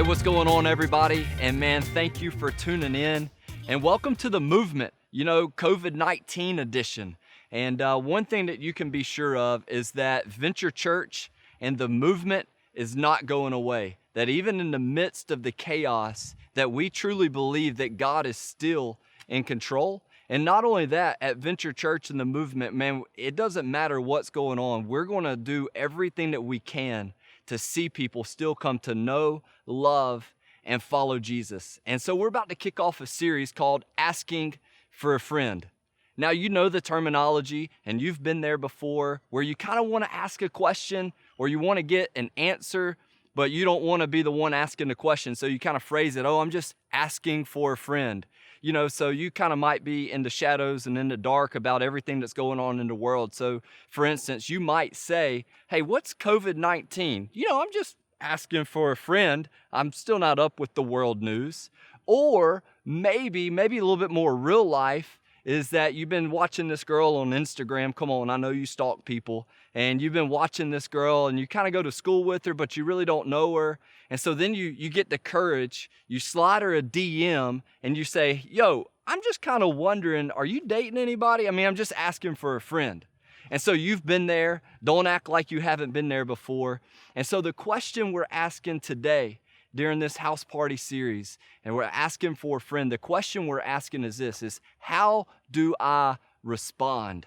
What's going on, everybody? And man, thank you for tuning in and welcome to the movement, COVID-19 edition. And one thing that you can be sure of is that Venture Church and the movement is not going away. That even in the midst of the chaos, that we truly believe that God is still in control. And not only that, at Venture Church and the movement, man, it doesn't matter what's going on. We're going to do everything that we can to see people still come to know, love, and follow Jesus. And so we're about to kick off a series called Asking for a Friend. Now, you know the terminology, and you've been there before, where you kind of want to ask a question or you want to get an answer, but you don't want to be the one asking the question. So you kind of phrase it, I'm just asking for a friend. So you kind of might be in the shadows and in the dark about everything that's going on in the world. So for instance, you might say, hey, what's COVID-19? I'm just asking for a friend. I'm still not up with the world news. Or maybe a little bit more real life is that you've been watching this girl on Instagram. Come on, I know you stalk people. And you've been watching this girl and you kind of go to school with her, but you really don't know her. And so then you get the courage, you slide her a DM and you say, yo, I'm just kind of wondering, are you dating anybody? I'm just asking for a friend. And so you've been there. Don't act like you haven't been there before. And so the question we're asking today during this house party series, and we're asking for a friend, the question we're asking is this, is how do I respond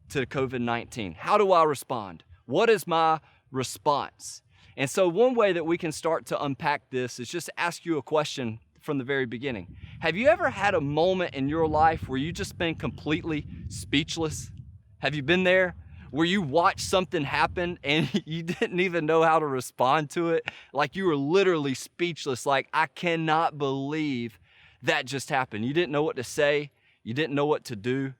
to COVID-19? How do I respond? What is my response? And so one way that we can start to unpack this is just ask you a question from the very beginning. Have you ever had a moment in your life where you just been completely speechless? Have you been there? Where you watched something happen and you didn't even know how to respond to it? Like you were literally speechless, like I cannot believe that just happened. You didn't know what to say. You didn't know what to do.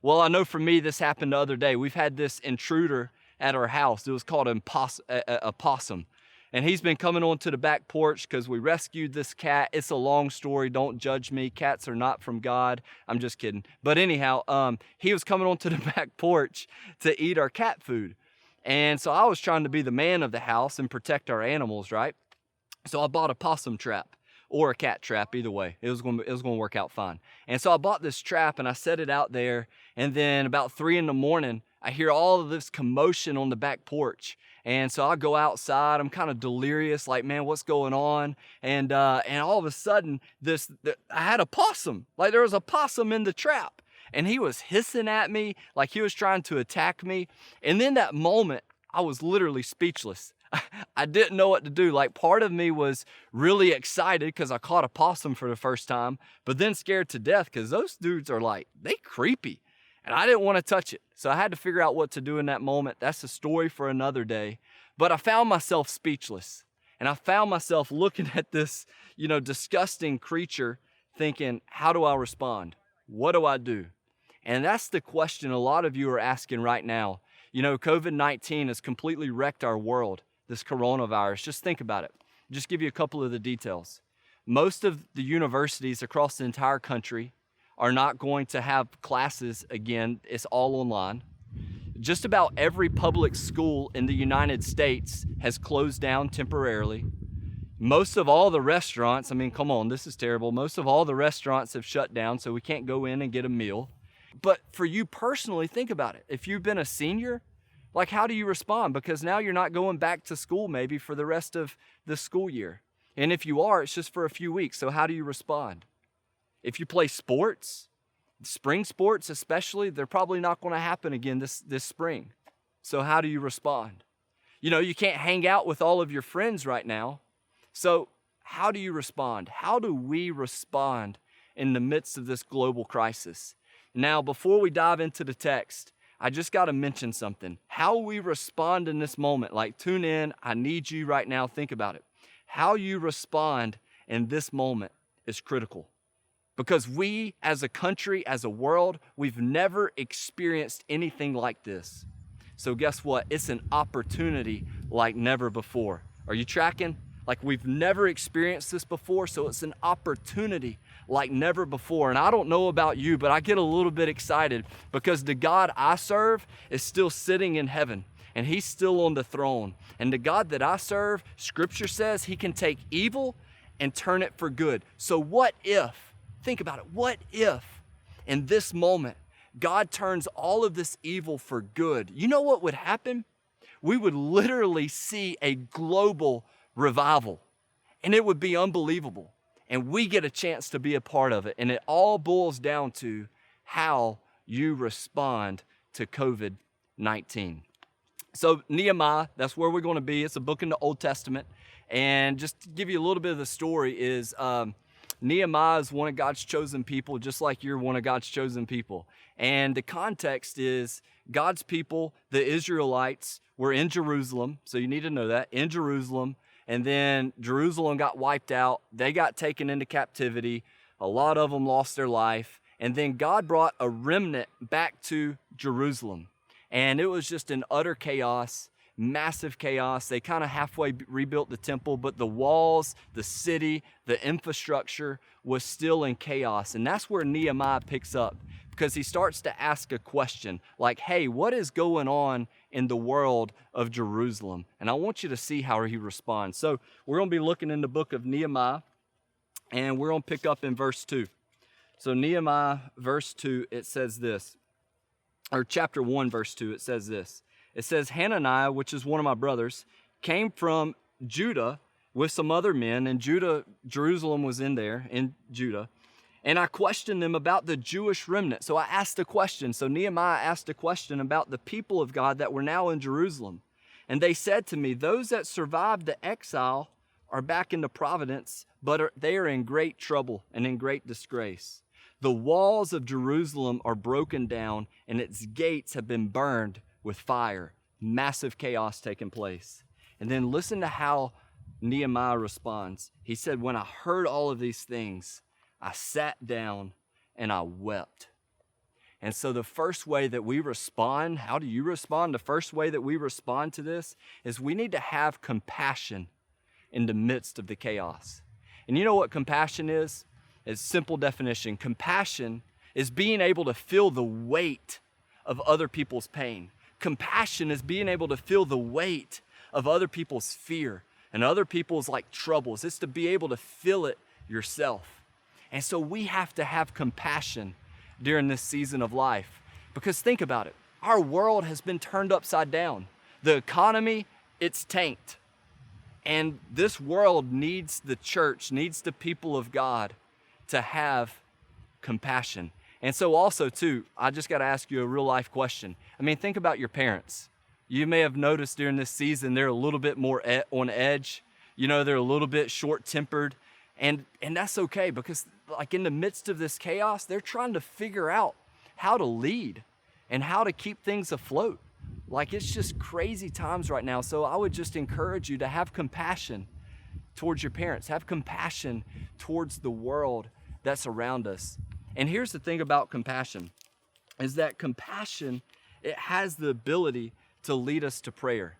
Well, I know for me, this happened the other day. We've had this intruder at our house. It was called a possum. And he's been coming onto the back porch because we rescued this cat. It's a long story. Don't judge me. Cats are not from God. I'm just kidding. But anyhow, he was coming onto the back porch to eat our cat food. And so I was trying to be the man of the house and protect our animals, right? So I bought a possum trap. Or a cat trap, either way. It was going to work out fine. And so I bought this trap and I set it out there. And then about 3 a.m, I hear all of this commotion on the back porch. And so I go outside. I'm kind of delirious, like, man, what's going on? And all of a sudden, I had a possum. Like there was a possum in the trap. And he was hissing at me like he was trying to attack me. And in that moment, I was literally speechless. I didn't know what to do. Like part of me was really excited because I caught a possum for the first time, but then scared to death because those dudes are they creepy. And I didn't want to touch it. So I had to figure out what to do in that moment. That's a story for another day. But I found myself speechless. And I found myself looking at this, disgusting creature thinking, how do I respond? What do I do? And that's the question a lot of you are asking right now. COVID-19 has completely wrecked our world. This coronavirus, just think about it. Just give you a couple of the details. Most of the universities across the entire country are not going to have classes again. It's all online. Just about every public school in the United States has closed down temporarily. Most of all the restaurants, come on, this is terrible. Most of all the restaurants have shut down, so we can't go in and get a meal. But for you personally, think about it. If you've been a senior, how do you respond? Because now you're not going back to school maybe for the rest of the school year. And if you are, it's just for a few weeks. So how do you respond? If you play sports, spring sports especially, they're probably not going to happen again this spring. So how do you respond? You can't hang out with all of your friends right now. So how do you respond? How do we respond in the midst of this global crisis? Now, before we dive into the text, I just got to mention something. How we respond in this moment, tune in, I need you right now, think about it. How you respond in this moment is critical. Because we, as a country, as a world, we've never experienced anything like this. So guess what? It's an opportunity like never before. Are you tracking? We've never experienced this before, so it's an opportunity like never before. And I don't know about you, but I get a little bit excited because the God I serve is still sitting in heaven and he's still on the throne. And the God that I serve, Scripture says he can take evil and turn it for good. So what if, think about it, what if in this moment, God turns all of this evil for good? You know what would happen? We would literally see a global revival, and it would be unbelievable. And we get a chance to be a part of it. And it all boils down to how you respond to COVID-19. So Nehemiah, that's where we're going to be. It's a book in the Old Testament. And just to give you a little bit of the story is Nehemiah is one of God's chosen people, just like you're one of God's chosen people. And the context is God's people, the Israelites, were in Jerusalem. So you need to know that, in Jerusalem. And then Jerusalem got wiped out. They got taken into captivity. A lot of them lost their life. And then God brought a remnant back to Jerusalem. And it was just an utter chaos, massive chaos. They kind of halfway rebuilt the temple, but the walls, the city, the infrastructure was still in chaos. And that's where Nehemiah picks up, because he starts to ask a question like, hey, what is going on in the world of Jerusalem? And I want you to see how he responds. So we're going to be looking in the book of Nehemiah, and we're going to pick up in verse 2. So Nehemiah, verse 2, it says this, or chapter 1, verse 2, it says this. It says, Hananiah, which is one of my brothers, came from Judah with some other men, and Jerusalem was in there, in Judah. And I questioned them about the Jewish remnant. So I asked a question. So Nehemiah asked a question about the people of God that were now in Jerusalem. And they said to me, those that survived the exile are back in the province, but they are in great trouble and in great disgrace. The walls of Jerusalem are broken down, and its gates have been burned with fire. Massive chaos taking place. And then listen to how Nehemiah responds. He said, when I heard all of these things, I sat down and I wept. And so the first way that we respond, how do you respond? The first way that we respond to this is we need to have compassion in the midst of the chaos. And you know what compassion is? It's simple definition. Compassion is being able to feel the weight of other people's pain. Compassion is being able to feel the weight of other people's fear and other people's troubles. It's to be able to feel it yourself. And so we have to have compassion during this season of life. Because think about it. Our world has been turned upside down. The economy, it's tanked. And this world needs the church, needs the people of God to have compassion. And so also too, I just got to ask you a real life question. I mean, think about your parents. You may have noticed during this season, they're a little bit more on edge. You know, they're a little bit short-tempered. And that's okay, because in the midst of this chaos, they're trying to figure out how to lead and how to keep things afloat. It's just crazy times right now. So I would just encourage you to have compassion towards your parents. Have compassion towards the world that's around us. And here's the thing about compassion, is that compassion, it has the ability to lead us to prayer.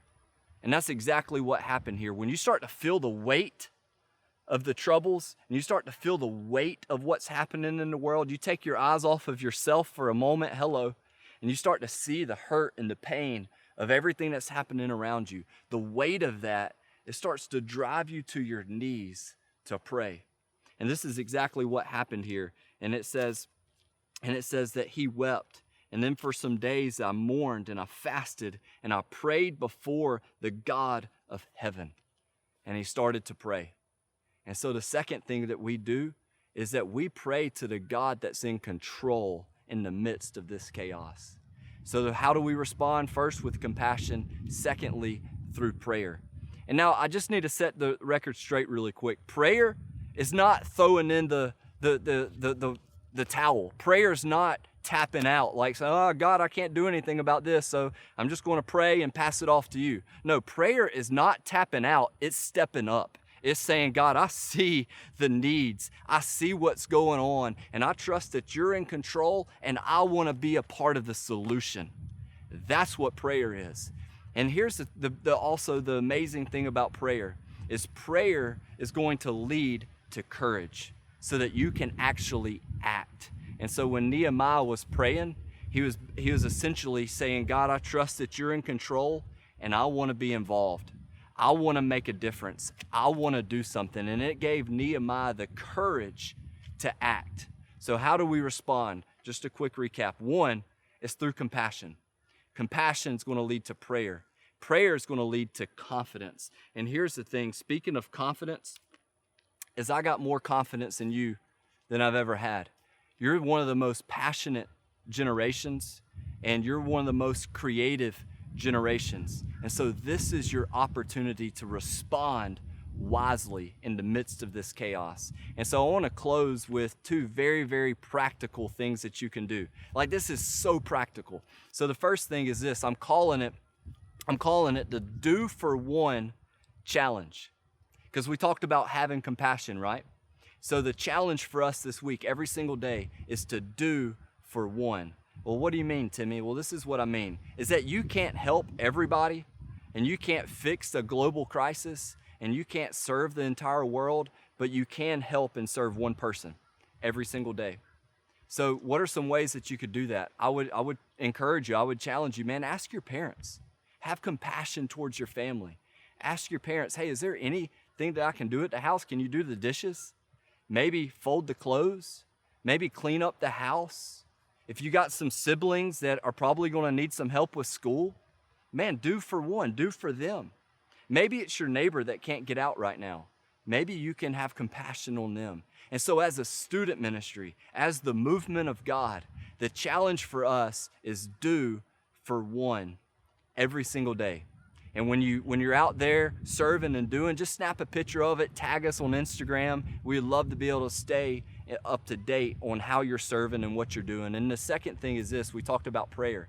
And that's exactly what happened here. When you start to feel the weight of the troubles, and you start to feel the weight of what's happening in the world, you take your eyes off of yourself for a moment, and you start to see the hurt and the pain of everything that's happening around you. The weight of that, it starts to drive you to your knees to pray. And this is exactly what happened here. And it says that he wept. And then for some days I mourned and I fasted and I prayed before the God of heaven. And he started to pray. And so the second thing that we do is that we pray to the God that's in control in the midst of this chaos. So how do we respond? First, with compassion. Secondly, through prayer. And now I just need to set the record straight really quick. Prayer is not throwing in the towel. Prayer is not tapping out oh God, I can't do anything about this, so I'm just going to pray and pass it off to you. No, prayer is not tapping out. It's stepping up. It's saying, God, I see the needs. I see what's going on, and I trust that you're in control, and I want to be a part of the solution. That's what prayer is. And here's also the amazing thing about prayer is going to lead to courage so that you can actually act. And so when Nehemiah was praying, he was essentially saying, God, I trust that you're in control, and I want to be involved. I want to make a difference. I want to do something. And it gave Nehemiah the courage to act. So how do we respond? Just a quick recap. One is through compassion. Compassion is going to lead to prayer. Prayer is going to lead to confidence. And here's the thing, speaking of confidence, is I got more confidence in you than I've ever had. You're one of the most passionate generations, and you're one of the most creative generations. And so this is your opportunity to respond wisely in the midst of this chaos. And so I want to close with two very, very practical things that you can do. Like, this is so practical. So the first thing is this, I'm calling it the Do for One challenge. Because we talked about having compassion, right? So the challenge for us this week, every single day, is to do for one. Well, what do you mean, Timmy? Well, this is what I mean, is that you can't help everybody, and you can't fix a global crisis, and you can't serve the entire world, but you can help and serve one person every single day. So what are some ways that you could do that? I would encourage you, I would challenge you, man, ask your parents. Have compassion towards your family. Ask your parents, hey, is there anything that I can do at the house? Can you do the dishes? Maybe fold the clothes? Maybe clean up the house? If you got some siblings that are probably going to need some help with school, man, do for one, do for them. Maybe it's your neighbor that can't get out right now. Maybe you can have compassion on them. And so as a student ministry, as the movement of God, the challenge for us is do for one every single day. And when you're out there serving and doing, just snap a picture of it, tag us on Instagram. We'd love to be able to stay up to date on how you're serving and what you're doing. And the second thing is this, we talked about prayer.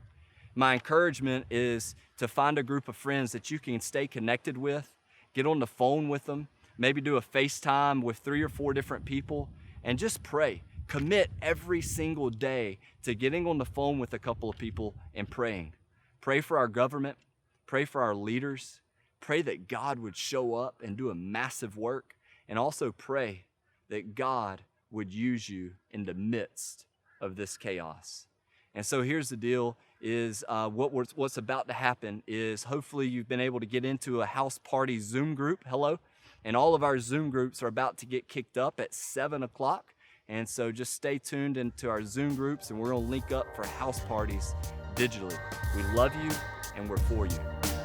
My encouragement is to find a group of friends that you can stay connected with, get on the phone with them, maybe do a FaceTime with 3 or 4 different people, and just pray. Commit every single day to getting on the phone with a couple of people and praying. Pray for our government. Pray for our leaders. Pray that God would show up and do a massive work. And also pray that God would use you in the midst of this chaos. And so here's the deal, is what's about to happen is hopefully you've been able to get into a house party Zoom group. Hello. And all of our Zoom groups are about to get kicked up at 7 o'clock. And so just stay tuned into our Zoom groups, and we're going to link up for house parties digitally. We love you, and we're for you.